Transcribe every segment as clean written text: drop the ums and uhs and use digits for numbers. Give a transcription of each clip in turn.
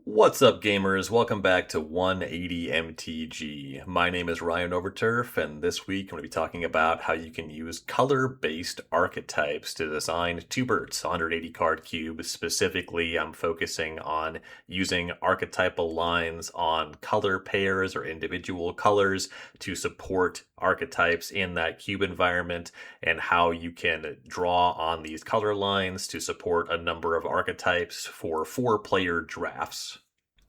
What's up, gamers? Welcome back to 180 MTG. My name is Ryan Overturf, and this week I'm going to be talking about how you can use color-based archetypes to design Twobert's 180 card cube. Specifically, I'm focusing on using archetypal lines on color pairs or individual colors to support archetypes in that cube environment, and how you can draw on these color lines to support a number of archetypes for 4-player drafts.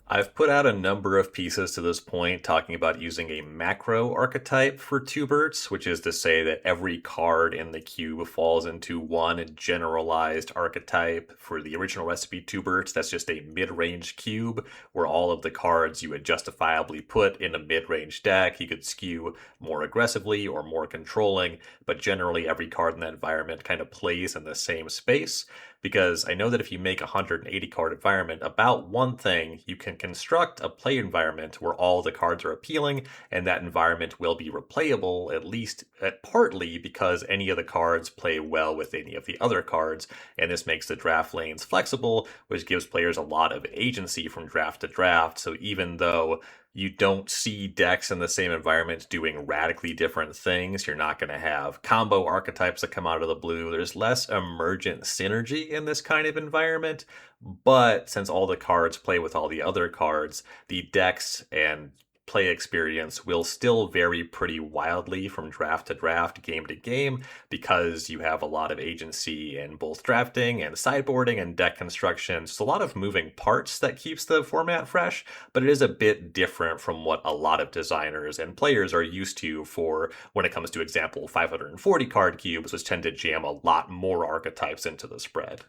I've put out a number of pieces to this point talking about using a macro archetype for Twoberts, which is to say that every card in the cube falls into one generalized archetype. For the original recipe Twoberts, that's just a mid-range cube where all of the cards you would justifiably put in a mid-range deck. You could skew more aggressively or more controlling, but generally every card in that environment kind of plays in the same space. Because I know that if you make a 180 card environment about one thing, you can construct a play environment where all the cards are appealing, and that environment will be replayable, at least partly because any of the cards play well with any of the other cards, and this makes the draft lanes flexible, which gives players a lot of agency from draft to draft. So even though you don't see decks in the same environment doing radically different things, you're not going to have combo archetypes that come out of the blue. There's less emergent synergy in this kind of environment, but since all the cards play with all the other cards, the decks and play experience will still vary pretty wildly from draft to draft, game to game, because you have a lot of agency in both drafting and sideboarding and deck construction. So a lot of moving parts that keeps the format fresh, but it is a bit different from what a lot of designers and players are used to for when it comes to example 540 card cubes, which tend to jam a lot more archetypes into the spread.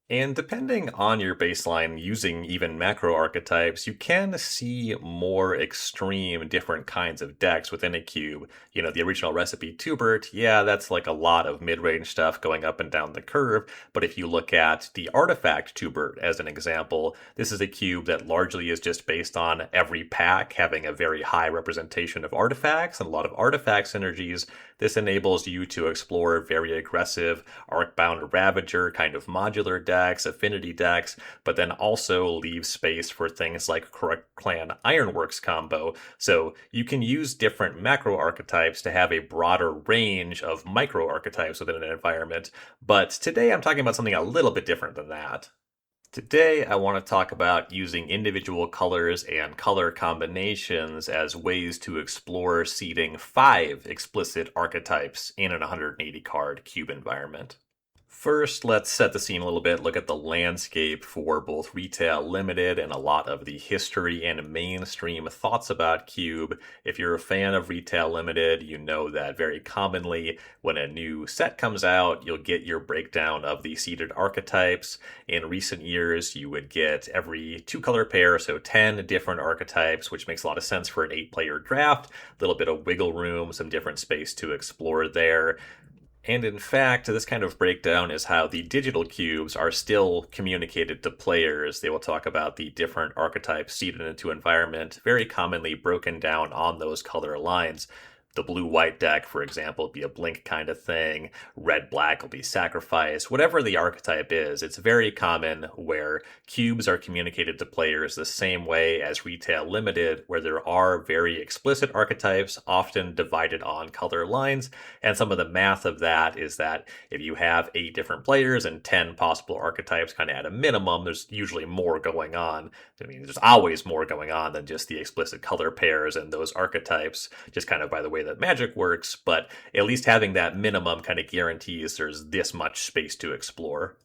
And depending on your baseline, using even macro archetypes, you can see more extreme different kinds of decks within a cube. The original recipe Twobert, yeah, that's like a lot of mid-range stuff going up and down the curve. But if you look at the artifact Twobert as an example, this is a cube that largely is just based on every pack having a very high representation of artifacts and a lot of artifact synergies. This enables you to explore very aggressive Arcbound Ravager kind of modular decks, affinity decks, but then also leave space for things like Clan Ironworks combo. So you can use different macro archetypes to have a broader range of micro archetypes within an environment. But today I'm talking about something a little bit different than that. Today, I want to talk about using individual colors and color combinations as ways to explore seeding 5 explicit archetypes in an 180 card cube environment. First, let's set the scene a little bit, look at the landscape for both retail limited and a lot of the history and mainstream thoughts about Cube. If you're a fan of retail limited, you know that very commonly when a new set comes out, you'll get your breakdown of the seeded archetypes. In recent years, you would get every 2-color pair, so 10 different archetypes, which makes a lot of sense for an 8-player draft. A little bit of wiggle room, some different space to explore there. And in fact, this kind of breakdown is how the digital cubes are still communicated to players. They will talk about the different archetypes seeded into environment, very commonly broken down on those color lines. The blue-white deck, for example, would be a blink kind of thing. Red-black will be sacrifice. Whatever the archetype is, it's very common where cubes are communicated to players the same way as retail limited, where there are very explicit archetypes, often divided on color lines. And some of the math of that is that if you have 8 different players and 10 possible archetypes kind of at a minimum, there's usually more going on. I mean, there's always more going on than just the explicit color pairs and those archetypes, just kind of by the way that Magic works, but at least having that minimum kind of guarantees there's this much space to explore.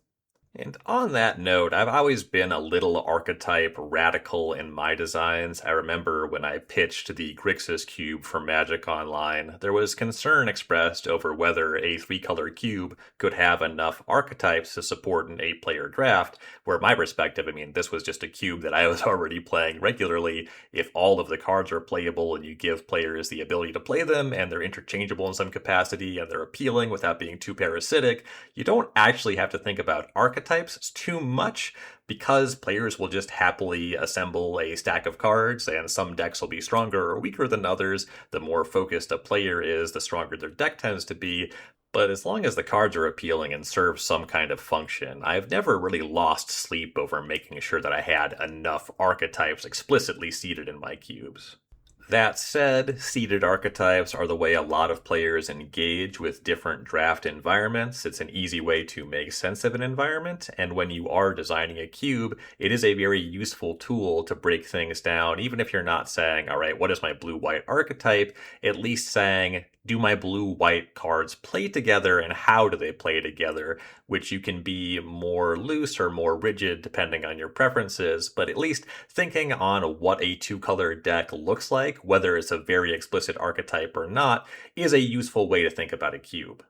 And on that note, I've always been a little archetype radical in my designs. I remember when I pitched the Grixis cube for Magic Online, there was concern expressed over whether a 3-color cube could have enough archetypes to support an 8-player draft, where my perspective, I mean, this was just a cube that I was already playing regularly. If all of the cards are playable and you give players the ability to play them, and they're interchangeable in some capacity, and they're appealing without being too parasitic, you don't actually have to think about archetypes too much, because players will just happily assemble a stack of cards, and some decks will be stronger or weaker than others. The more focused a player is, the stronger their deck tends to be. But as long as the cards are appealing and serve some kind of function, I've never really lost sleep over making sure that I had enough archetypes explicitly seated in my cubes. That said, seeded archetypes are the way a lot of players engage with different draft environments. It's an easy way to make sense of an environment, and when you are designing a cube, it is a very useful tool to break things down, even if you're not saying, all right, what is my blue-white archetype? At least saying, do my blue-white cards play together, and how do they play together? Which you can be more loose or more rigid depending on your preferences, but at least thinking on what a two-color deck looks like, whether it's a very explicit archetype or not, is a useful way to think about a cube.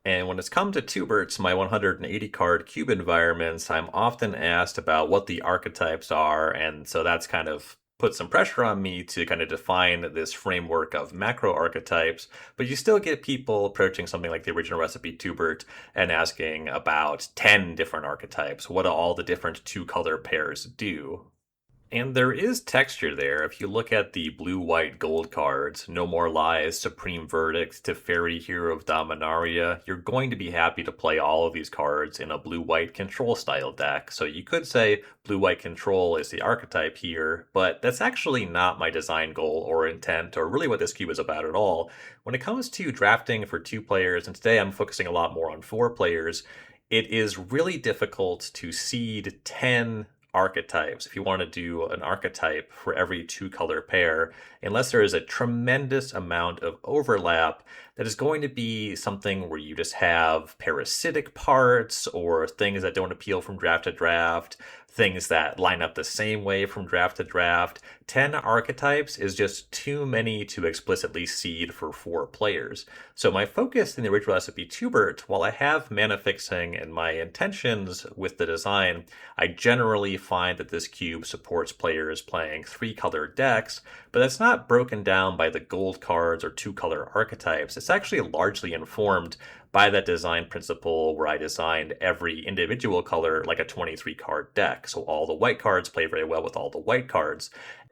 And when it's come to Twobert's, my 180 card cube environments, I'm often asked about what the archetypes are, and so that's kind of put some pressure on me to kind of define this framework of macro archetypes, but you still get people approaching something like the original recipe Twobert and asking about 10 different archetypes. What do all the different two color pairs do? And there is texture there. If you look at the blue, white, gold cards, No More Lies, Supreme Verdict, Teferi, Hero of Dominaria, you're going to be happy to play all of these cards in a blue, white control style deck. So you could say blue, white control is the archetype here, but that's actually not my design goal or intent, or really what this cube is about at all. When it comes to drafting for 2 players, and today I'm focusing a lot more on 4 players, it is really difficult to seed 10 archetypes if you want to do an archetype for every 2 color pair, unless there is a tremendous amount of overlap that is going to be something where you just have parasitic parts or things that don't appeal from draft to draft, things that line up the same way from draft to draft. 10 archetypes is just too many to explicitly seed for 4 players. So my focus in the original recipe Twobert, while I have mana fixing and my intentions with the design, I generally find that this cube supports players playing 3-color decks, but that's not broken down by the gold cards or 2-color archetypes. It's actually largely informed by that design principle where I designed every individual color like a 23 card deck. So all the white cards play very well with all the white cards.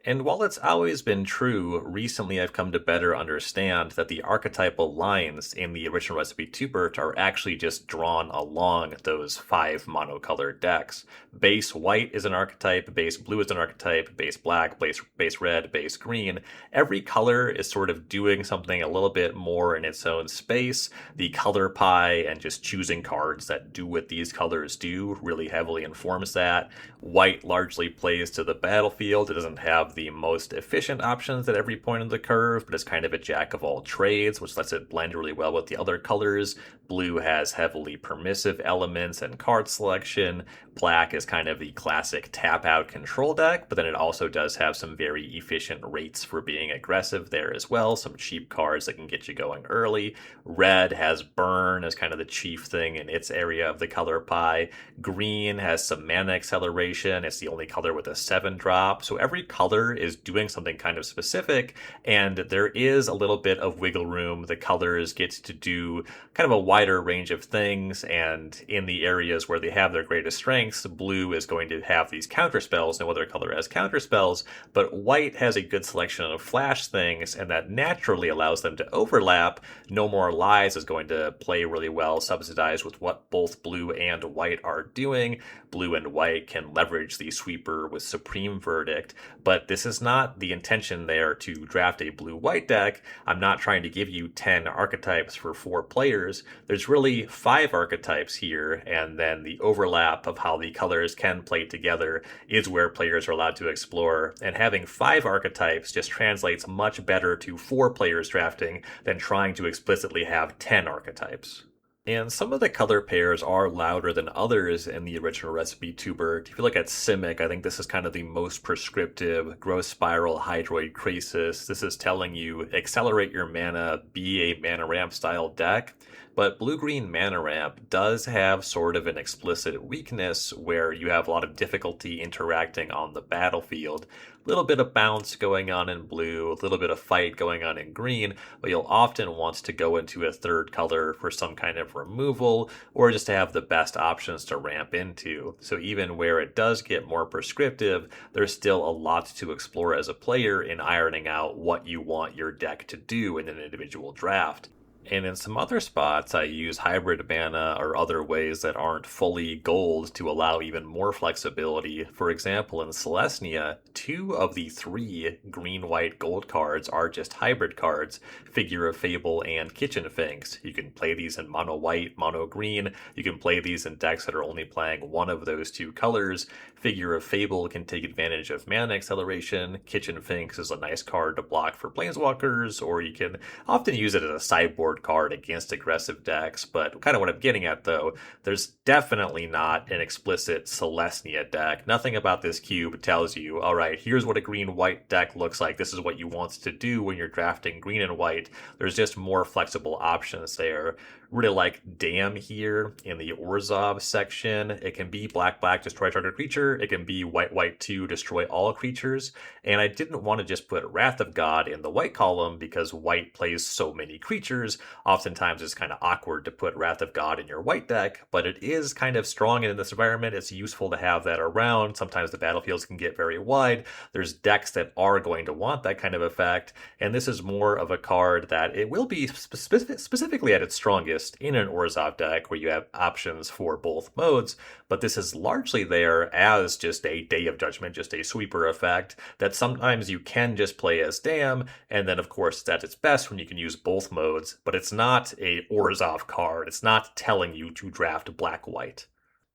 And while it's always been true, recently I've come to better understand that the archetypal lines in the original recipe Twobert are actually just drawn along those 5 monocolored decks. Base white is an archetype, base blue is an archetype, base black, base red, base green. Every color is sort of doing something a little bit more in its own space. The color pie and just choosing cards that do what these colors do really heavily informs that. White largely plays to the battlefield. It doesn't have the most efficient options at every point of the curve, but it's kind of a jack of all trades, which lets it blend really well with the other colors. Blue has heavily permissive elements and card selection. Black is kind of the classic tap out control deck, but then it also does have some very efficient rates for being aggressive there as well, some cheap cards that can get you going early. Red has burn as kind of the chief thing in its area of the color pie. Green has some mana acceleration. It's the only color with a 7-drop. So every color is doing something kind of specific, and there is a little bit of wiggle room. The colors get to do kind of a wider range of things, and in the areas where they have their greatest strengths, blue is going to have these counter spells. No other color has counter spells, but white has a good selection of flash things, and that naturally allows them to overlap. No More Lies is going to play really well, subsidized with what both blue and white are doing. Blue and white can leverage the sweeper with Supreme Verdict, but this is not the intention there to draft a blue-white deck. I'm not trying to give you 10 archetypes for 4 players. There's really 5 archetypes here, and then the overlap of how the colors can play together is where players are allowed to explore, and having 5 archetypes just translates much better to 4 players drafting than trying to explicitly have 10 archetypes. And some of the color pairs are louder than others in the original recipe Twobert. If you look at Simic, I think this is kind of the most prescriptive. Growth Spiral, Hydroid Crisis. This is telling you accelerate your mana, be a mana ramp style deck. But blue-green mana ramp does have sort of an explicit weakness where you have a lot of difficulty interacting on the battlefield. A little bit of bounce going on in blue, a little bit of fight going on in green, but you'll often want to go into a third color for some kind of removal or just to have the best options to ramp into. So even where it does get more prescriptive, there's still a lot to explore as a player in ironing out what you want your deck to do in an individual draft. And in some other spots, I use hybrid mana or other ways that aren't fully gold to allow even more flexibility. For example, in Celestia, 2 of the 3 green-white gold cards are just hybrid cards, Figure of Fable and Kitchen Finks. You can play these in mono-white, mono-green. You can play these in decks that are only playing one of those 2 colors. Figure of Fable can take advantage of mana acceleration. Kitchen Finks is a nice card to block for planeswalkers, or you can often use it as a sideboard card against aggressive decks. But kind of what I'm getting at, though, there's definitely not an explicit Celestia deck. Nothing about this cube tells you, all right, here's what a green-white deck looks like. This is what you want to do when you're drafting green and white. There's just more flexible options there. Really like Dam here in the Orzhov section. It can be black, destroy target creature. It can be white, 2, destroy all creatures. And I didn't want to just put Wrath of God in the white column because white plays so many creatures. Oftentimes it's kind of awkward to put Wrath of God in your white deck, but it is kind of strong in this environment. It's useful to have that around. Sometimes the battlefields can get very wide. There's decks that are going to want that kind of effect, and this is more of a card that it will be specifically at its strongest in an Orzhov deck where you have options for both modes, but this is largely there as just a Day of Judgment, just a sweeper effect that sometimes you can just play as Dam, and then of course it's at its best when you can use both modes, but it's not a Orzhov card. It's not telling you to draft black-white.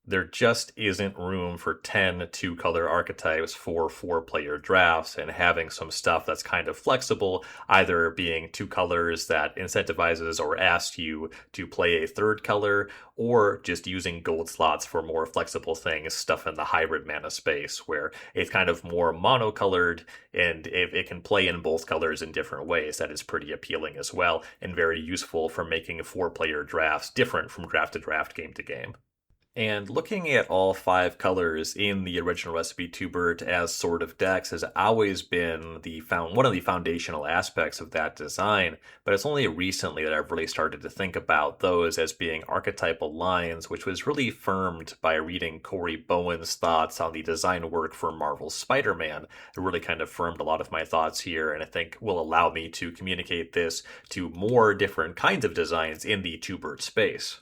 There just isn't room for 10 2-color archetypes for 4-player drafts, and having some stuff that's kind of flexible, either being 2 colors that incentivizes or asks you to play a 3rd color, or just using gold slots for more flexible things, stuff in the hybrid mana space, where it's kind of more monocolored, and it can play in both colors in different ways. That is pretty appealing as well, and very useful for making 4-player drafts different from draft to draft, game to game. And looking at all 5 colors in the original recipe Twobert as sort of decks has always been one of the foundational aspects of that design, but it's only recently that I've really started to think about those as being archetypal lines, which was really firmed by reading Corey Bowen's thoughts on the design work for Marvel's Spider-Man. It really kind of firmed a lot of my thoughts here, and I think will allow me to communicate this to more different kinds of designs in the Twobert space.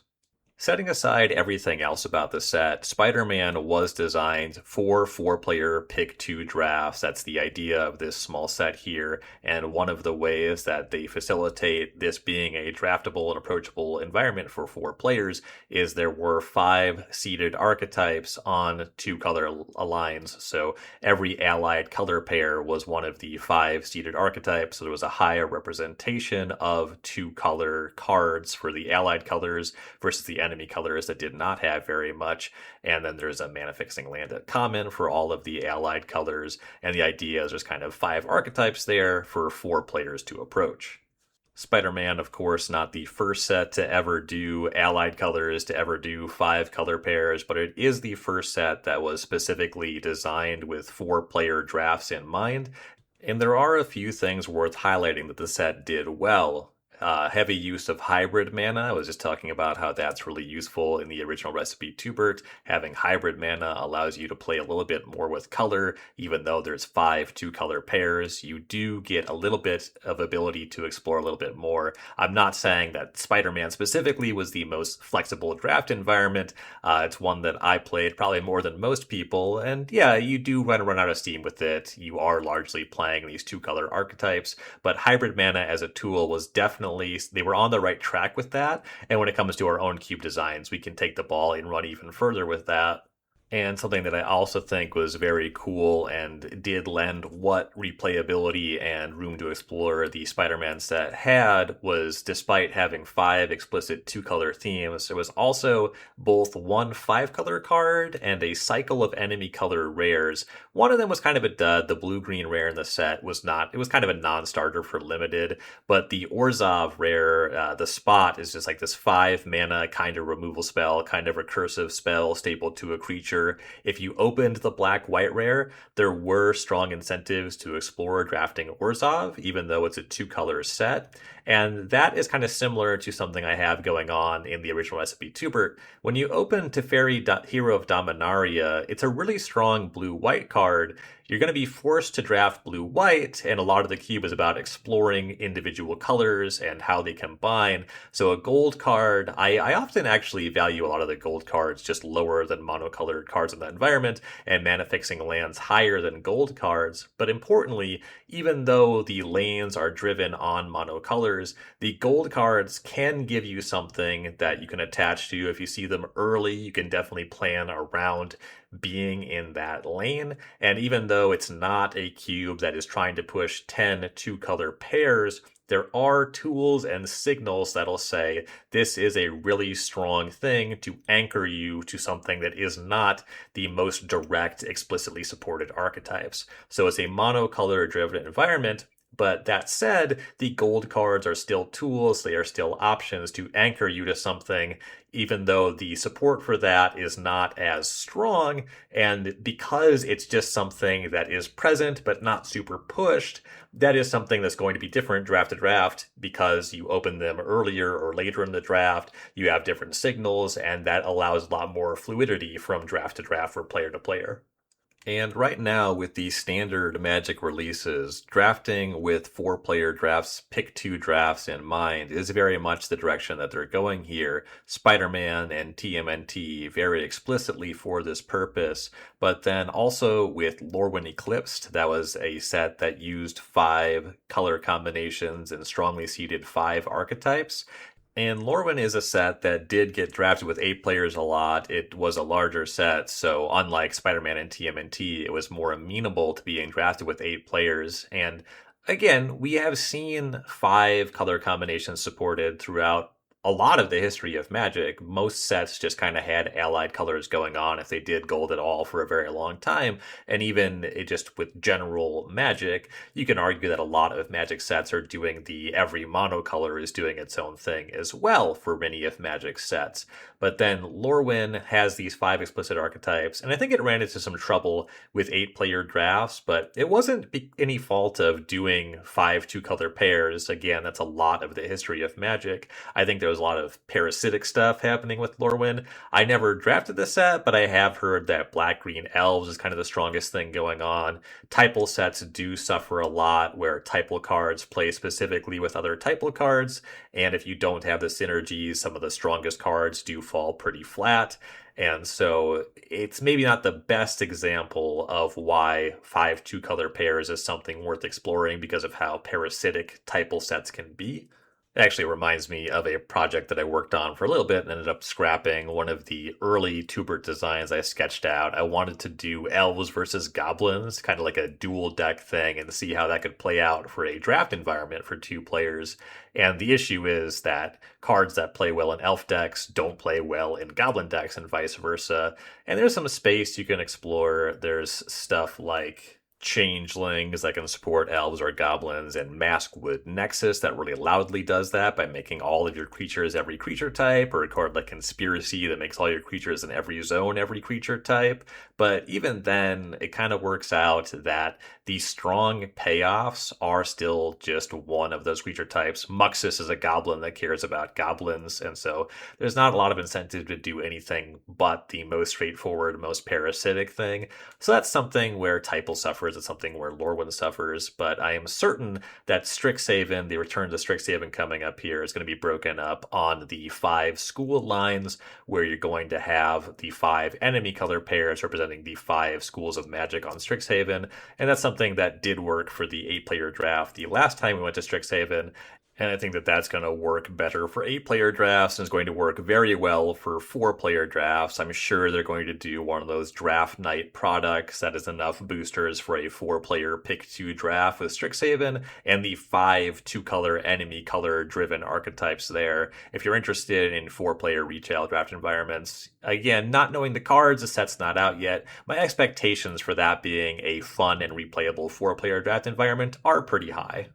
Setting aside everything else about the set, Spider-Man was designed for 4-player pick 2 drafts. That's the idea of this small set here, and one of the ways that they facilitate this being a draftable and approachable environment for 4 players is there were 5 seeded archetypes on 2-color lines, so every allied color pair was one of the 5 seeded archetypes, so there was a higher representation of 2-color cards for the allied colors versus the enemy colors that did not have very much. And then there's a mana fixing land at common for all of the allied colors. And the idea is there's kind of 5 archetypes there for 4 players to approach. Spider-Man, of course, not the first set to ever do allied colors, to ever do 5 color pairs, but it is the first set that was specifically designed with 4-player drafts in mind. And there are a few things worth highlighting that the set did well. Heavy use of hybrid mana. I was just talking about how that's really useful in the original recipe Twobert. Having hybrid mana allows you to play a little bit more with color. Even though there's 5 2-color pairs, you do get a little bit of ability to explore a little bit more. I'm not saying that Spider-Man specifically was the most flexible draft environment. It's one that I played probably more than most people, and yeah, you do run out of steam with it. You are largely playing these 2-color archetypes, but hybrid mana as a tool was definitely, they were on the right track with that. And when it comes to our own cube designs, we can take the ball and run even further with that. And something that I also think was very cool and did lend what replayability and room to explore the Spider-Man set had was, despite having 5 explicit 2-color themes, there was also both one 5-color card and a cycle of enemy color rares. One of them was kind of a dud. The blue-green rare in the set was not, it was kind of a non-starter for limited, but the Orzhov rare, the Spot, is just like this 5 mana kind of removal spell, kind of recursive spell stapled to a creature. If you opened the black-white rare, there were strong incentives to explore drafting Orzhov, even though it's a 2-color set. And that is kind of similar to something I have going on in the original recipe Twobert. When you open Teferi Hero of Dominaria, it's a really strong blue-white card. you're going to be forced to draft blue-white, and a lot of the cube is about exploring individual colors and how they combine. So a gold card, I often actually value a lot of the gold cards just lower than monocolored cards in that environment, and mana fixing lands higher than gold cards. But importantly, even though the lanes are driven on monocolors, the gold cards can give you something that you can attach to. If you see them early, you can definitely plan around being in that lane. And even though it's not a cube that is trying to push 10 two-color pairs, there are tools and signals that'll say this is a really strong thing to anchor you to something that is not the most direct, explicitly supported archetypes. So it's a monocolor driven environment. But that said, the gold cards are still tools, they are still options to anchor you to something, even though the support for that is not as strong. And because it's just something that is present but not super pushed, that is something that's going to be different draft to draft because you open them earlier or later in the draft, you have different signals, and that allows a lot more fluidity from draft to draft or player to player. And right now, with the standard Magic releases, drafting with 4-player drafts, pick 2 drafts in mind, is very much the direction that they're going here. Spider-Man and TMNT very explicitly for this purpose, but then also with Lorwyn Eclipsed, that was a set that used 5 color combinations and strongly seeded 5 archetypes. And Lorwyn is a set that did get drafted with 8 players a lot. It was a larger set, so unlike Spider-Man and TMNT, it was more amenable to being drafted with 8 players. And again, we have seen 5 color combinations supported throughout a lot of the history of Magic. Most sets just kind of had allied colors going on if they did gold at all for a very long time. And even just with general Magic, you can argue that a lot of Magic sets are doing the every monocolor is doing its own thing as well for many of Magic sets. But then Lorwyn has these 5 explicit archetypes, and I think it ran into some trouble with 8-player drafts, but it wasn't any fault of doing 5 two-color pairs. Again, that's a lot of the history of Magic. I think there was a lot of parasitic stuff happening with Lorwyn. I never drafted the set, but I have heard that black-green elves is kind of the strongest thing going on. Typal sets do suffer a lot, where typal cards play specifically with other typal cards, and if you don't have the synergies, some of the strongest cards do fall pretty flat. And so it's maybe not the best example of why 5 two-color pairs is something worth exploring because of how parasitic typal sets can be. It actually reminds me of a project that I worked on for a little bit and ended up scrapping one of the early Twobert designs I sketched out. I wanted to do elves versus goblins, kind of like a dual deck thing, and see how that could play out for a draft environment for 2 players. And the issue is that cards that play well in elf decks don't play well in goblin decks and vice versa. And there's some space you can explore. There's stuff like changelings that can support elves or goblins, and Maskwood Nexus that really loudly does that by making all of your creatures every creature type, or a card like Conspiracy that makes all your creatures in every zone every creature type. But even then, it kind of works out that the strong payoffs are still just one of those creature types. Muxus is a goblin that cares about goblins, and so there's not a lot of incentive to do anything but the most straightforward, most parasitic thing. So that's something where Typal suffers, it's something where Lorwyn suffers, but I am certain that Strixhaven, the return to Strixhaven coming up here, is going to be broken up on the 5 school lines, where you're going to have the 5 enemy color pairs representing the 5 schools of Magic on Strixhaven, and that's something that did work for the 8-player draft the last time we went to Strixhaven. And I think that that's going to work better for 8-player drafts and is going to work very well for 4-player drafts. I'm sure they're going to do one of those draft night products that is enough boosters for a 4-player pick 2 draft with Strixhaven and the 5 two-color enemy color driven archetypes there. If you're interested in 4-player retail draft environments, again, not knowing the cards, the set's not out yet, my expectations for that being a fun and replayable 4-player draft environment are pretty high.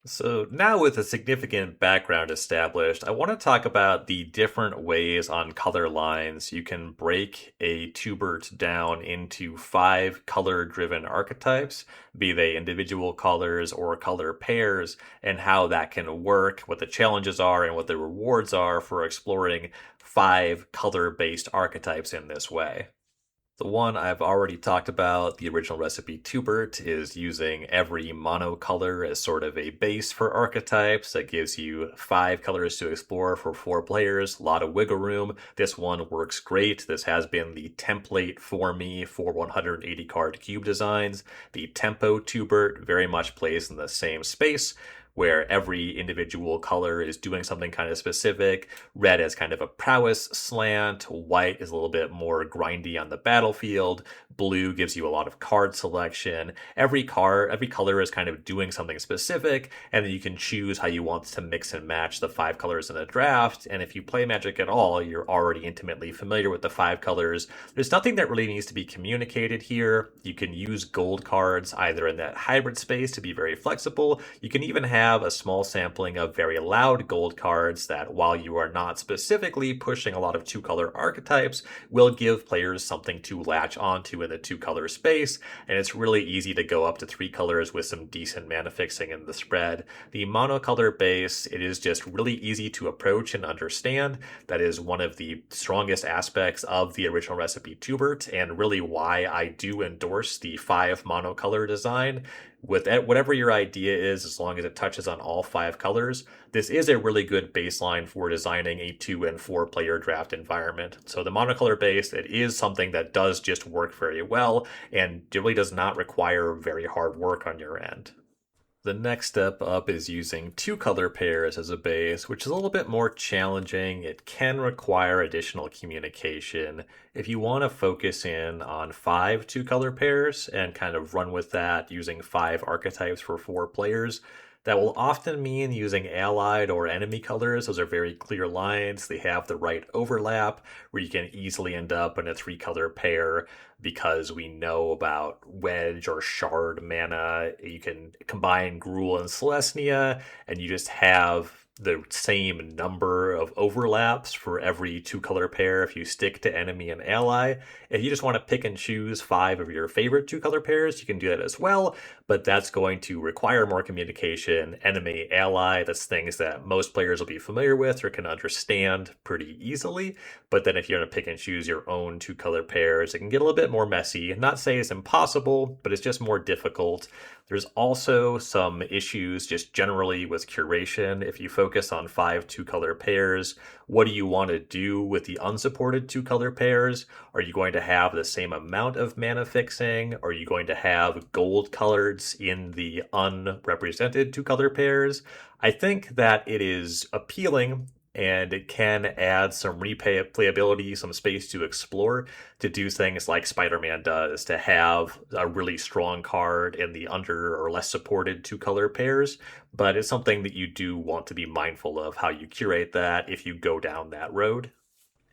So now with a significant background established, I want to talk about the different ways on color lines you can break a Twobert down into 5 color-driven archetypes, be they individual colors or color pairs, and how that can work, what the challenges are, and what the rewards are for exploring 5 color-based archetypes in this way. The one I've already talked about, the original recipe Twobert, is using every monocolor as sort of a base for archetypes. That gives you 5 colors to explore for 4 players, a lot of wiggle room. This one works great. This has been the template for me for 180 card cube designs. The tempo Twobert very much plays in the same space, where every individual color is doing something kind of specific. Red is kind of a prowess slant, white is a little bit more grindy on the battlefield, blue gives you a lot of card selection. Every color is kind of doing something specific, and then you can choose how you want to mix and match the 5 colors in a draft. And if you play Magic at all, you're already intimately familiar with the 5 colors. There's nothing that really needs to be communicated here. You can use gold cards either in that hybrid space to be very flexible. You can even have a small sampling of very loud gold cards that, while you are not specifically pushing a lot of 2-color archetypes, will give players something to latch onto in the 2-color space. And it's really easy to go up to 3 colors with some decent mana fixing in the spread. The monocolor base, it is just really easy to approach and understand. That is one of the strongest aspects of the original recipe Twobert, and really why I do endorse the 5 monocolor design. With whatever your idea is, as long as it touches on all 5 colors, this is a really good baseline for designing a 2 and 4 player draft environment. So the monocolor base, it is something that does just work very well and really does not require very hard work on your end. The next step up is using 2-color pairs as a base, which is a little bit more challenging. It can require additional communication. If you want to focus in on 5 2-color pairs and kind of run with that using 5 archetypes for 4 players, that will often mean using allied or enemy colors. Those are very clear lines. They have the right overlap where you can easily end up in a 3-color pair because we know about wedge or shard mana. You can combine Gruul and Celestia, and you just have the same number of overlaps for every 2-color pair if you stick to enemy and ally. If you just want to pick and choose 5 of your favorite 2-color pairs, you can do that as well, but that's going to require more communication. Enemy, ally, that's things that most players will be familiar with or can understand pretty easily. But then if you're going to pick and choose your own 2-color pairs, it can get a little bit more messy. Not say it's impossible, but it's just more difficult. There's also some issues just generally with curation. If you focus on 5 2-color pairs, what do you want to do with the unsupported 2-color pairs? Are you going to have the same amount of mana fixing? Are you going to have gold colors in the unrepresented 2-color pairs? I think that it is appealing, and it can add some replayability, some space to explore, to do things like Spider-Man does, to have a really strong card in the under or less supported 2-color pairs. But it's something that you do want to be mindful of how you curate that if you go down that road.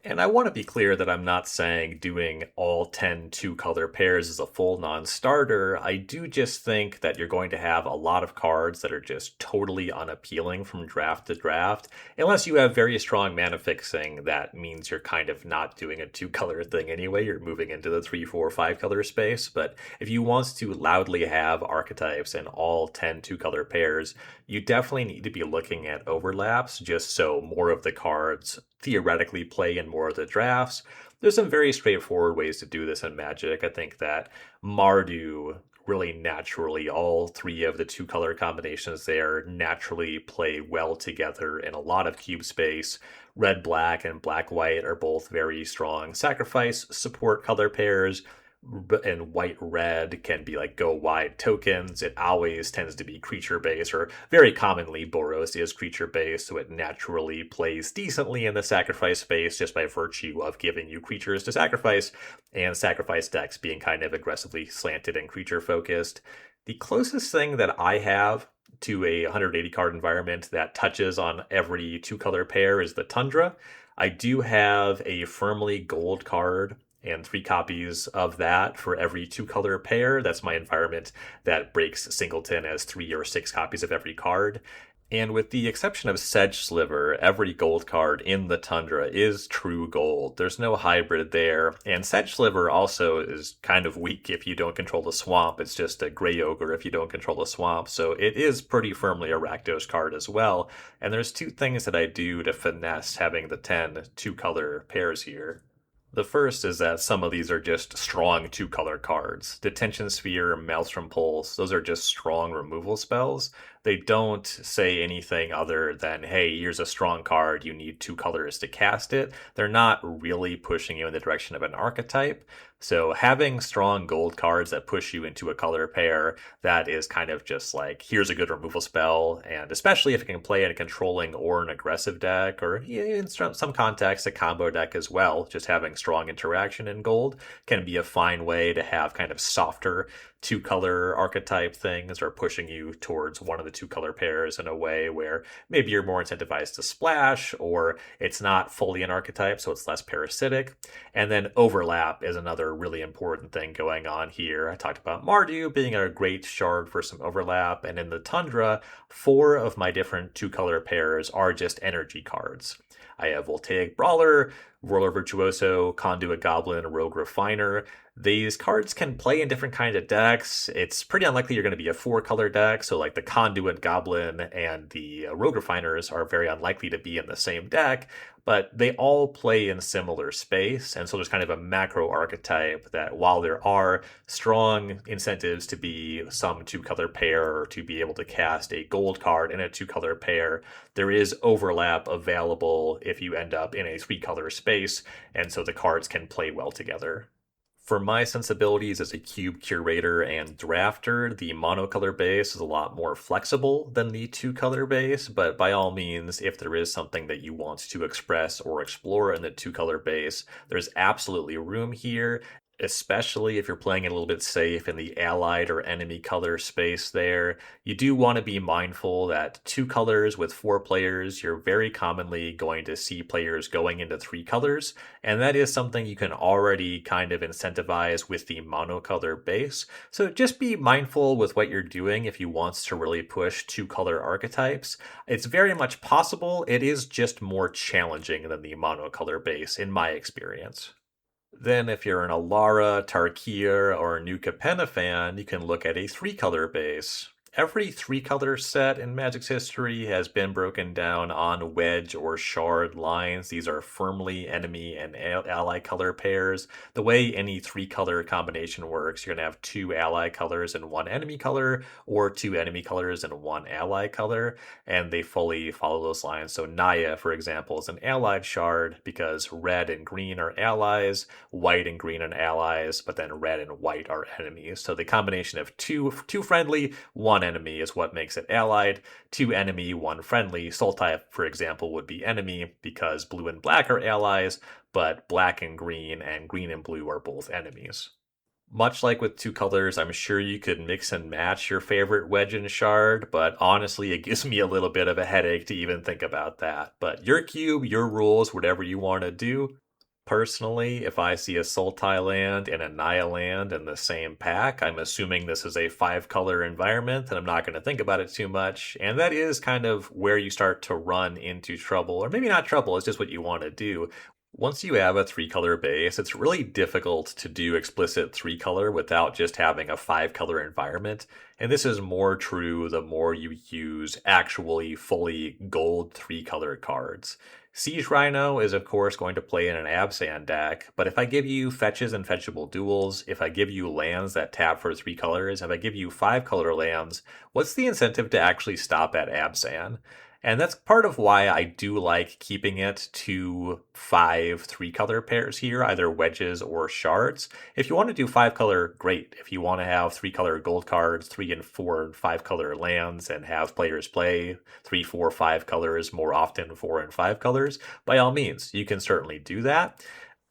And I want to be clear that I'm not saying doing all 10 2-color pairs is a full non-starter. I do just think that you're going to have a lot of cards that are just totally unappealing from draft to draft. Unless you have very strong mana fixing, that means you're kind of not doing a 2-color thing anyway. You're moving into the 3, 4, 5-color space. But if you want to loudly have archetypes in all 10 2-color pairs, you definitely need to be looking at overlaps, just so more of the cards theoretically play in more of the drafts. There's some very straightforward ways to do this in Magic. I think that Mardu really naturally, all 3 of the 2-color combinations there naturally play well together in a lot of cube space. Red black and black white are both very strong sacrifice support color pairs, and white red can be like go wide tokens. It always tends to be creature based, or very commonly Boros is creature based, so it naturally plays decently in the sacrifice space just by virtue of giving you creatures to sacrifice, and sacrifice decks being kind of aggressively slanted and creature focused. The closest thing that I have to a 180 card environment that touches on every 2-color pair is the Tundra. I do have a firmly gold card and 3 copies of that for every 2-color pair. That's my environment that breaks Singleton as 3 or 6 copies of every card. And with the exception of Sedge Sliver, every gold card in the Tundra is true gold. There's no hybrid there. And Sedge Sliver also is kind of weak if you don't control the swamp. It's just a Grey Ogre if you don't control the swamp. So it is pretty firmly a Rakdos card as well. And there's 2 things that I do to finesse having the 10 2-color pairs here. The first is that some of these are just strong two-color cards. Detention Sphere, Maelstrom Pulse, those are just strong removal spells. They don't say anything other than, hey, here's a strong card, you need two colors to cast it. They're not really pushing you in the direction of an archetype. So having strong gold cards that push you into a color pair, that is kind of just like, here's a good removal spell, and especially if it can play in a controlling or an aggressive deck, or in some context, a combo deck as well, just having strong interaction in gold can be a fine way to have kind of softer two-color archetype things, or pushing you towards one of the two-color pairs in a way where maybe you're more incentivized to splash, or it's not fully an archetype, so it's less parasitic. And then overlap is another really important thing going on here. I talked about Mardu being a great shard for some overlap, and in the Tundra, 4 of my different two-color pairs are just energy cards. I have Voltaic Brawler, Roller Virtuoso, Conduit Goblin, Rogue Refiner. These cards can play in different kinds of decks. It's pretty unlikely you're going to be a 4-color deck, so like the Conduit Goblin and the Rogue Refiners are very unlikely to be in the same deck, but they all play in similar space, and so there's kind of a macro archetype that while there are strong incentives to be some two-color pair or to be able to cast a gold card in a two-color pair, there is overlap available if you end up in a 3-color space, and so the cards can play well together. For my sensibilities as a cube curator and drafter, the monocolor base is a lot more flexible than the two-color base, but by all means, if there is something that you want to express or explore in the two-color base, there's absolutely room here, especially if you're playing it a little bit safe in the allied or enemy color space there. You do want to be mindful that 2 colors with 4 players, you're very commonly going to see players going into 3 colors, and that is something you can already kind of incentivize with the monocolor base. So just be mindful with what you're doing if you want to really push 2-color archetypes. It's very much possible. It is just more challenging than the monocolor base in my experience. Then if you're an Alara, Tarkir, or New Capenna fan, you can look at a 3-color base. Every 3-color set in Magic's history has been broken down on wedge or shard lines. These are firmly enemy and ally color pairs. The way any 3-color combination works, you're going to have 2 ally colors and 1 enemy color, or 2 enemy colors and 1 ally color, and they fully follow those lines. So Naya, for example, is an allied shard because red and green are allies, white and green are allies, but then red and white are enemies. So the combination of two friendly, 1 enemy is what makes it allied. 2 enemy, 1 friendly. Sultai, for example, would be enemy because blue and black are allies, but black and green and blue are both enemies. Much like with 2 colors, I'm sure you could mix and match your favorite wedge and shard, but honestly, it gives me a little bit of a headache to even think about that. But your cube, your rules, whatever you want to do. Personally, if I see a Sultai land and a Naya land in the same pack, I'm assuming this is a 5-color environment, and I'm not going to think about it too much. And that is kind of where you start to run into trouble, or maybe not trouble, it's just what you want to do. Once you have a 3-color base, it's really difficult to do explicit 3-color without just having a 5-color environment. And this is more true the more you use actually fully gold 3-color cards. Siege Rhino is of course going to play in an Abzan deck, but if I give you fetches and fetchable duels, if I give you lands that tap for 3 colors, if I give you 5-color lands, what's the incentive to actually stop at Abzan? And that's part of why I do like keeping it to 5 3-color pairs here, either wedges or shards. If you want to do 5-color, great. If you want to have 3-color gold cards, 3 and 4 and 5-color lands, and have players play 3, 4, 5 colors more often, 4 and 5 colors, by all means, you can certainly do that.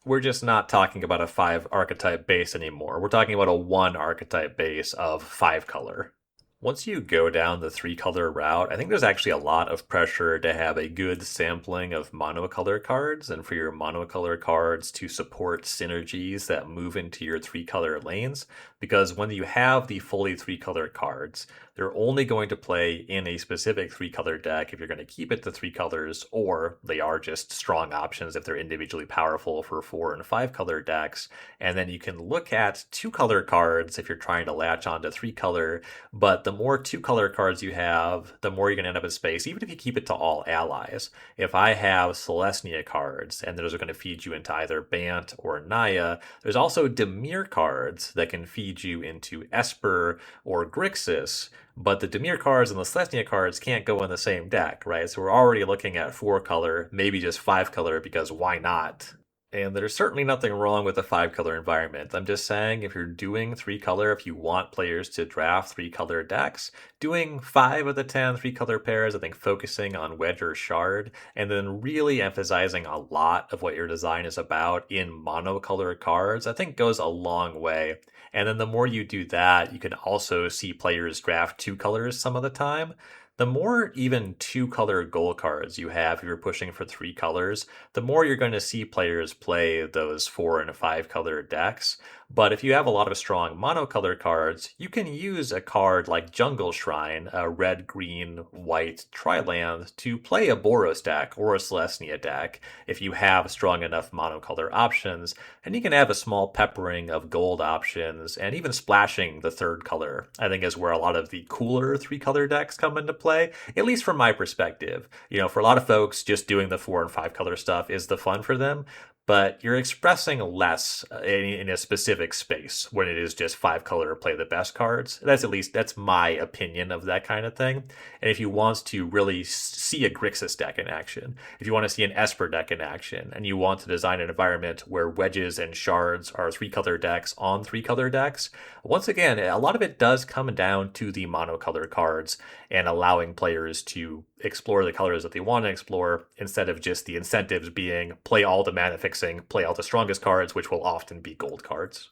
We're just not talking about a 5 archetype base anymore. We're talking about a 1 archetype base of 5-color. Once you go down the 3-color route, I think there's actually a lot of pressure to have a good sampling of monocolor cards, and for your monocolor cards to support synergies that move into your 3-color lanes, because when you have the fully 3-color cards, they're only going to play in a specific 3-color deck if you're going to keep it to 3 colors, or they are just strong options if they're individually powerful for 4 and 5-color decks. And then you can look at 2-color cards if you're trying to latch onto 3-color, but the more two-color cards you have, the more you're going to end up in space, even if you keep it to all allies. If I have Celestia cards, and those are going to feed you into either Bant or Naya, there's also Dimir cards that can feed you into Esper or Grixis, but the Dimir cards and the Celestia cards can't go in the same deck, right? So we're already looking at four-color, maybe just five-color, because why not? And there's certainly nothing wrong with a five-color environment. I'm just saying if you're doing three-color, if you want players to draft three-color decks, doing 5 of the 10 three-color pairs, I think focusing on Wedge or Shard, and then really emphasizing a lot of what your design is about in monocolor cards, I think goes a long way. And then the more you do that, you can also see players draft two colors some of the time. The more even two-color goal cards you have if you're pushing for three colors, the more you're going to see players play those 4 and 5-color decks. But if you have a lot of strong monocolor cards, you can use a card like Jungle Shrine, a red, green, white tri-land, to play a Boros deck or a Celestia deck if you have strong enough monocolor options. And you can have a small peppering of gold options, and even splashing the third color, I think, is where a lot of the cooler three-color decks come into play, at least from my perspective. You know, for a lot of folks, just doing the 4 and 5-color stuff is the fun for them, but you're expressing less in a specific space when it is just 5-color play the best cards. That's my opinion of that kind of thing. And if you want to really see a Grixis deck in action, if you want to see an Esper deck in action, and you want to design an environment where wedges and shards are 3-color decks on 3-color decks, once again, a lot of it does come down to the monocolor cards and allowing players to explore the colors that they want to explore, instead of just the incentives being play all the mana fixing, play all the strongest cards, which will often be gold cards.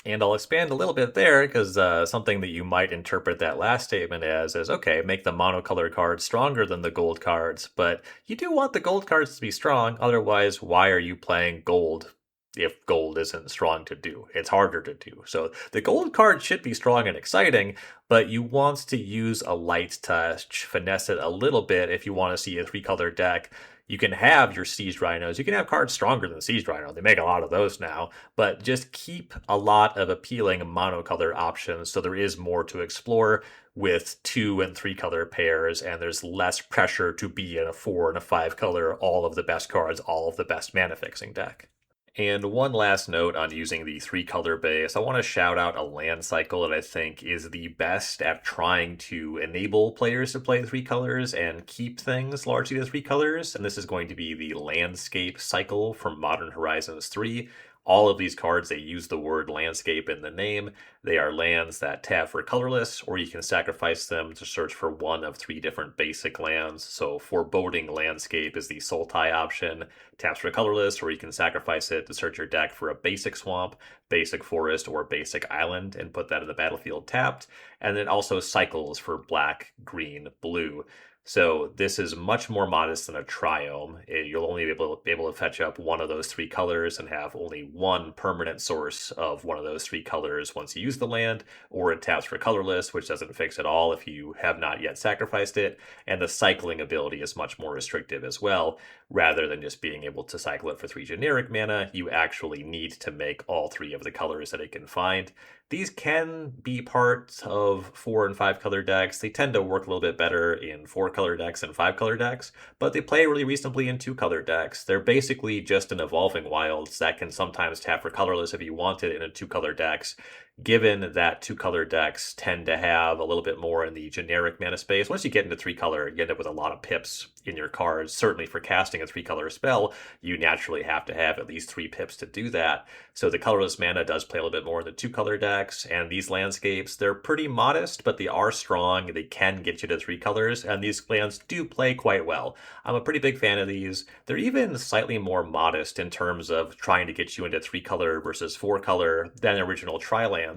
And I'll expand a little bit there, because something that you might interpret that last statement as is, okay, make the monocolor cards stronger than the gold cards, but you do want the gold cards to be strong, otherwise why are you playing gold if gold isn't strong to do? It's harder to do. So the gold card should be strong and exciting, but you want to use a light touch, finesse it a little bit if you want to see a 3-color deck. You can have your Siege Rhinos. You can have cards stronger than Siege Rhino. They make a lot of those now, but just keep a lot of appealing monocolor options so there is more to explore with 2 and 3-color pairs, and there's less pressure to be in a 4 and a 5-color, all of the best cards, all of the best mana fixing deck. And one last note on using the 3-color base, I want to shout out a land cycle that I think is the best at trying to enable players to play 3 colors and keep things largely to 3 colors, and this is going to be the landscape cycle from Modern Horizons 3. All of these cards, they use the word landscape in the name. They are lands that tap for colorless, or you can sacrifice them to search for one of 3 different basic lands. So Foreboding Landscape is the Sultai option, taps for colorless, or you can sacrifice it to search your deck for a basic swamp, basic forest, or basic island, and put that in the battlefield tapped. And it also cycles for black, green, blue. So this is much more modest than a triome. You'll only be able to fetch up one of those 3 colors and have only one permanent source of one of those 3 colors once you use the land, or it taps for colorless, which doesn't fix at all if you have not yet sacrificed it. And the cycling ability is much more restrictive as well. Rather than just being able to cycle it for 3 generic mana, you actually need to make all 3 of the colors that it can find. These can be parts of 4 and 5-color decks. They tend to work a little bit better in 4-color decks and 5-color decks, but they play really reasonably in 2-color decks. They're basically just an evolving wilds that can sometimes tap for colorless if you want it in a 2-color decks. Given that 2-color decks tend to have a little bit more in the generic mana space, once you get into 3-color, you end up with a lot of pips in your cards. Certainly for casting a 3-color spell, you naturally have to have at least 3 pips to do that. So the colorless mana does play a little bit more in the 2-color decks, and these landscapes, they're pretty modest, but they are strong. They can get you to 3 colors, and these lands do play quite well. I'm a pretty big fan of these. They're even slightly more modest in terms of trying to get you into 3-color versus 4-color than original tri-lands,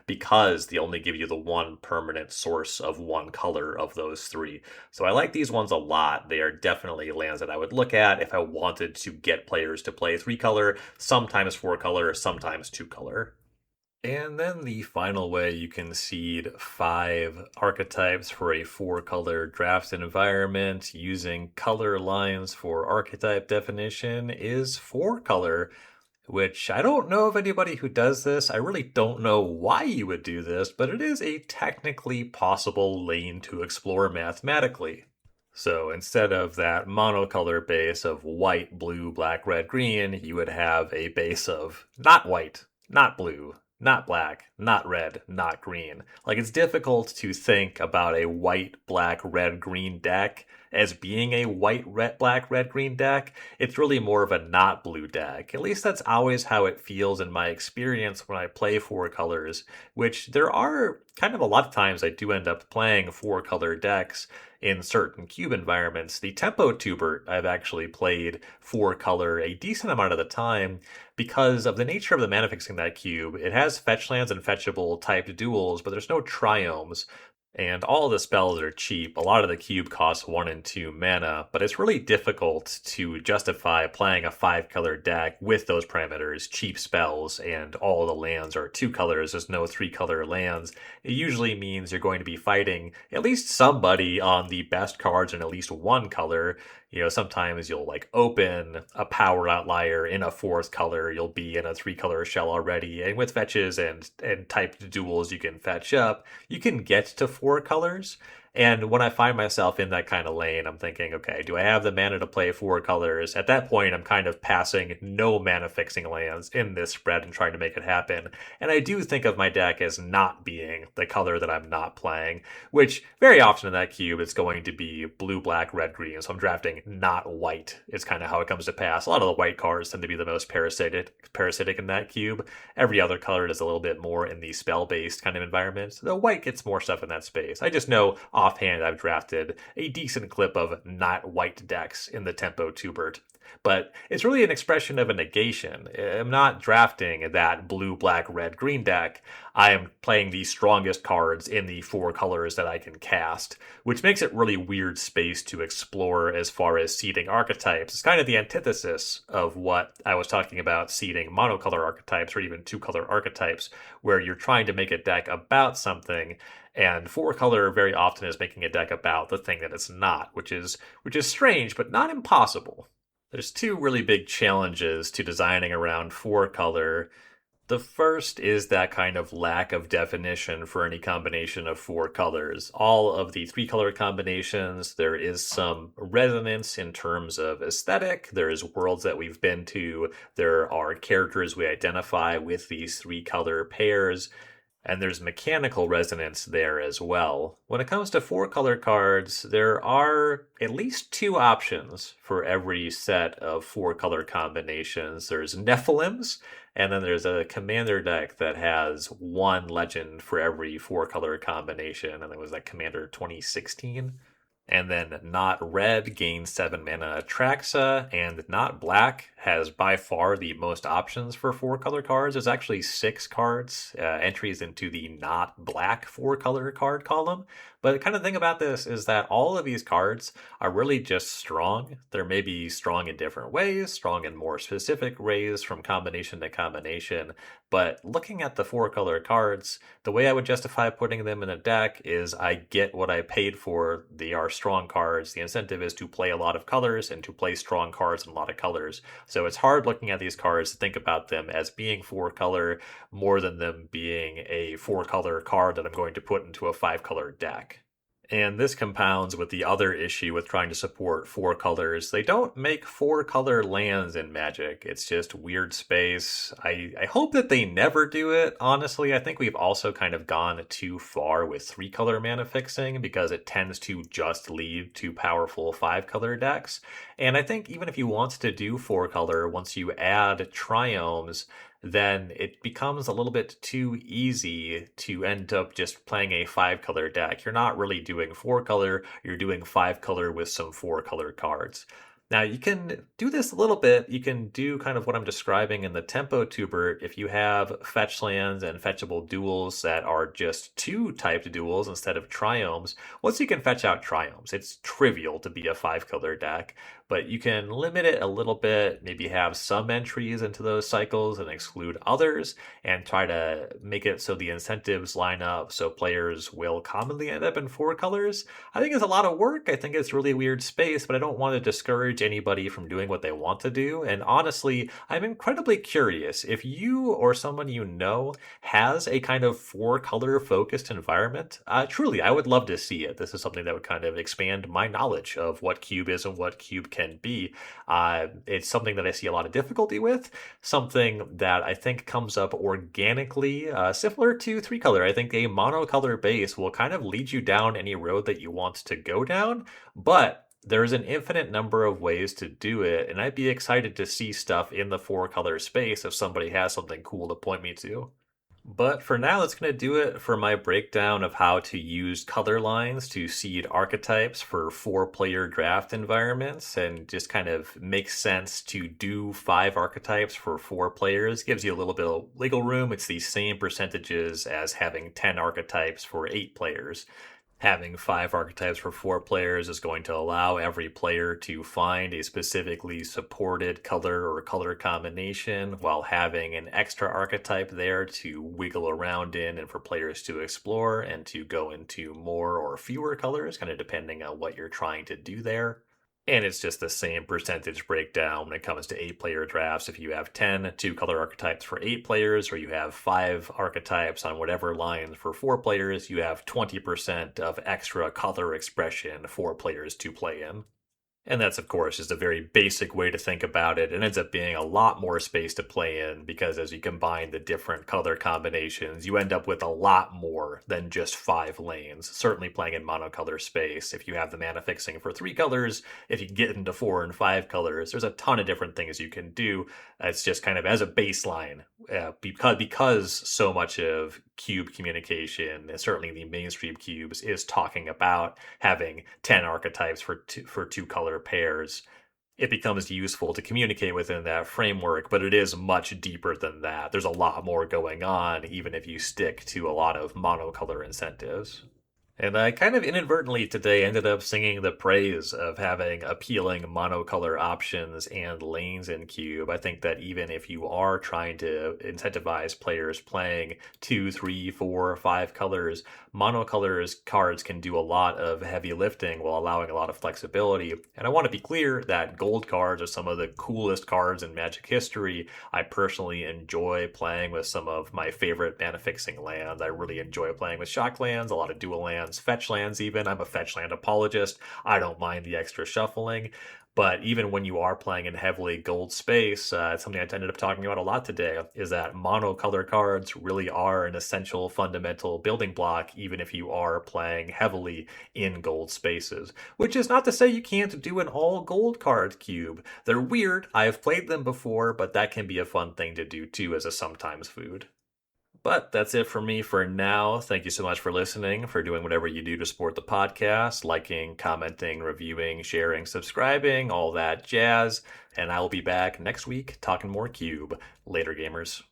because they only give you the one permanent source of one color of those 3. So I like these ones a lot. They are definitely lands that I would look at if I wanted to get players to play 3-color, sometimes 4-color, sometimes 2-color. And then the final way you can seed 5 archetypes for a 4-color draft environment using color lines for archetype definition is 4-color. which I don't know of anybody who does this. I really don't know why you would do this, but it is a technically possible lane to explore mathematically. So instead of that monocolor base of white, blue, black, red, green, you would have a base of not white, not blue, not black, not red, not green. Like, it's difficult to think about a white, black, red, green deck as being a white, red, black, red, green deck. It's really more of a not blue deck. At least that's always how it feels in my experience when I play four colors, which there are kind of a lot of times I do end up playing four color decks in certain cube environments. The Tempo Tubert I've actually played four color a decent amount of the time because of the nature of the mana fixing that cube. It has fetch lands and fetchable typed duels, but there's no triomes. And all the spells are cheap. A lot of the cube costs 1 and 2 mana, but it's really difficult to justify playing a 5-color deck with those parameters, cheap spells, and all the lands are 2 colors. There's no 3-color lands. It usually means you're going to be fighting at least somebody on the best cards in at least 1 color. You know, sometimes you'll like open a power outlier in a 4th color. You'll be in a 3-color shell already, and with fetches and typed duels you can fetch up, you can get to 4 colors. And when I find myself in that kind of lane, I'm thinking, okay, do I have the mana to play 4 colors? At that point, I'm kind of passing no mana fixing lands in this spread and trying to make it happen. And I do think of my deck as not being the color that I'm not playing, which very often in that cube, it's going to be blue, black, red, green. So I'm drafting not white. It's kind of how it comes to pass. A lot of the white cards tend to be the most parasitic in that cube. Every other color is a little bit more in the spell-based kind of environment. The white gets more stuff in that space. I just know offhand I've drafted a decent clip of not white decks in the Tempo Tubert. But it's really an expression of a negation. I'm not drafting that blue, black, red, green deck. I am playing the strongest cards in the 4 colors that I can cast, which makes it really weird space to explore as far as seeding archetypes. It's kind of the antithesis of what I was talking about seeding monocolor archetypes or even 2-color archetypes, where you're trying to make a deck about something, and 4-color very often is making a deck about the thing that it's not, which is strange, but not impossible. There's 2 really big challenges to designing around 4-color. The first is that kind of lack of definition for any combination of 4 colors. All of the 3-color combinations, there is some resonance in terms of aesthetic. There's worlds that we've been to. There are characters we identify with these 3-color pairs. And there's mechanical resonance there as well. When it comes to 4-color cards, there are at least 2 options for every set of 4-color combinations. There's Nephilims, and then there's a commander deck that has 1 legend for every 4-color combination, and it was like Commander 2016. And then Not Red gains 7 mana Atraxa, and Not Black has by far the most options for 4-color cards. There's actually 6 cards, entries into the Not Black 4-color card column. But the kind of thing about this is that all of these cards are really just strong. They're maybe strong in different ways, strong in more specific ways from combination to combination. But looking at the 4-color cards, the way I would justify putting them in a deck is I get what I paid for. They are strong cards. The incentive is to play a lot of colors and to play strong cards in a lot of colors. So it's hard looking at these cards to think about them as being 4-color more than them being a 4-color card that I'm going to put into a 5-color deck. And this compounds with the other issue with trying to support 4 colors. They don't make 4-color lands in Magic. It's just weird space. I hope that they never do it. Honestly, I think we've also kind of gone too far with 3-color mana fixing because it tends to just lead to powerful 5-color decks. And I think even if you want to do 4-color, once you add triomes, then it becomes a little bit too easy to end up just playing a 5-color deck. You're not really doing 4-color, you're doing 5-color with some 4-color cards. Now, you can do this a little bit. You can do kind of what I'm describing in the Tempo Tubert if you have fetch lands and fetchable duels that are just 2 typed duels instead of triomes. Once you can fetch out triomes, it's trivial to be a 5-color deck, but you can limit it a little bit, maybe have some entries into those cycles and exclude others, and try to make it so the incentives line up so players will commonly end up in 4 colors. I think it's a lot of work. I think it's really weird space, but I don't want to discourage discourage anybody from doing what they want to do. And honestly, I'm incredibly curious if you or someone you know has a kind of four color focused environment. Truly, I would love to see it. This is something that would kind of expand my knowledge of what cube is and what cube can be. It's something that I see a lot of difficulty with, something that I think comes up organically, similar to three color. I think a monocolor base will kind of lead you down any road that you want to go down, but there's an infinite number of ways to do it, and I'd be excited to see stuff in the four color space if somebody has something cool to point me to. But for now, that's going to do it for my breakdown of how to use color lines to seed archetypes for four-player draft environments, and just kind of makes sense to do 5 archetypes for 4 players. Gives you a little bit of wiggle room. It's the same percentages as having 10 archetypes for 8 players. Having 5 archetypes for 4 players is going to allow every player to find a specifically supported color or color combination while having an extra archetype there to wiggle around in and for players to explore and to go into more or fewer colors, kind of depending on what you're trying to do there. And it's just the same percentage breakdown when it comes to 8 player drafts. If you have 10 2 color archetypes for 8 players, or you have 5 archetypes on whatever lines for 4 players, you have 20% of extra color expression for players to play in. And that's, of course, just a very basic way to think about it. It ends up being a lot more space to play in because as you combine the different color combinations, you end up with a lot more than just 5 lanes. Certainly playing in monocolor space, if you have the mana fixing for 3 colors, if you get into 4 and 5 colors, there's a ton of different things you can do. It's just kind of as a baseline, because so much of cube communication, and certainly the mainstream cubes, is talking about having 10 archetypes for 2 color pairs. It becomes useful to communicate within that framework, but it is much deeper than that. There's a lot more going on, even if you stick to a lot of monocolor incentives. And I kind of inadvertently today ended up singing the praise of having appealing monocolor options and lanes in Cube. I think that even if you are trying to incentivize players playing 2, 3, 4, 5 colors, monocolors cards can do a lot of heavy lifting while allowing a lot of flexibility. And I want to be clear that gold cards are some of the coolest cards in Magic history. I personally enjoy playing with some of my favorite mana fixing lands. I really enjoy playing with shock lands, a lot of dual lands, fetch lands even. I'm a fetch land apologist. I don't mind the extra shuffling. But even when you are playing in heavily gold space, it's something I ended up talking about a lot today, is that monocolor cards really are an essential fundamental building block, even if you are playing heavily in gold spaces. Which is not to say you can't do an all gold card cube. They're weird. I have played them before, but that can be a fun thing to do too as a sometimes food. But that's it for me for now. Thank you so much for listening, for doing whatever you do to support the podcast, liking, commenting, reviewing, sharing, subscribing, all that jazz. And I will be back next week talking more Cube. Later, gamers.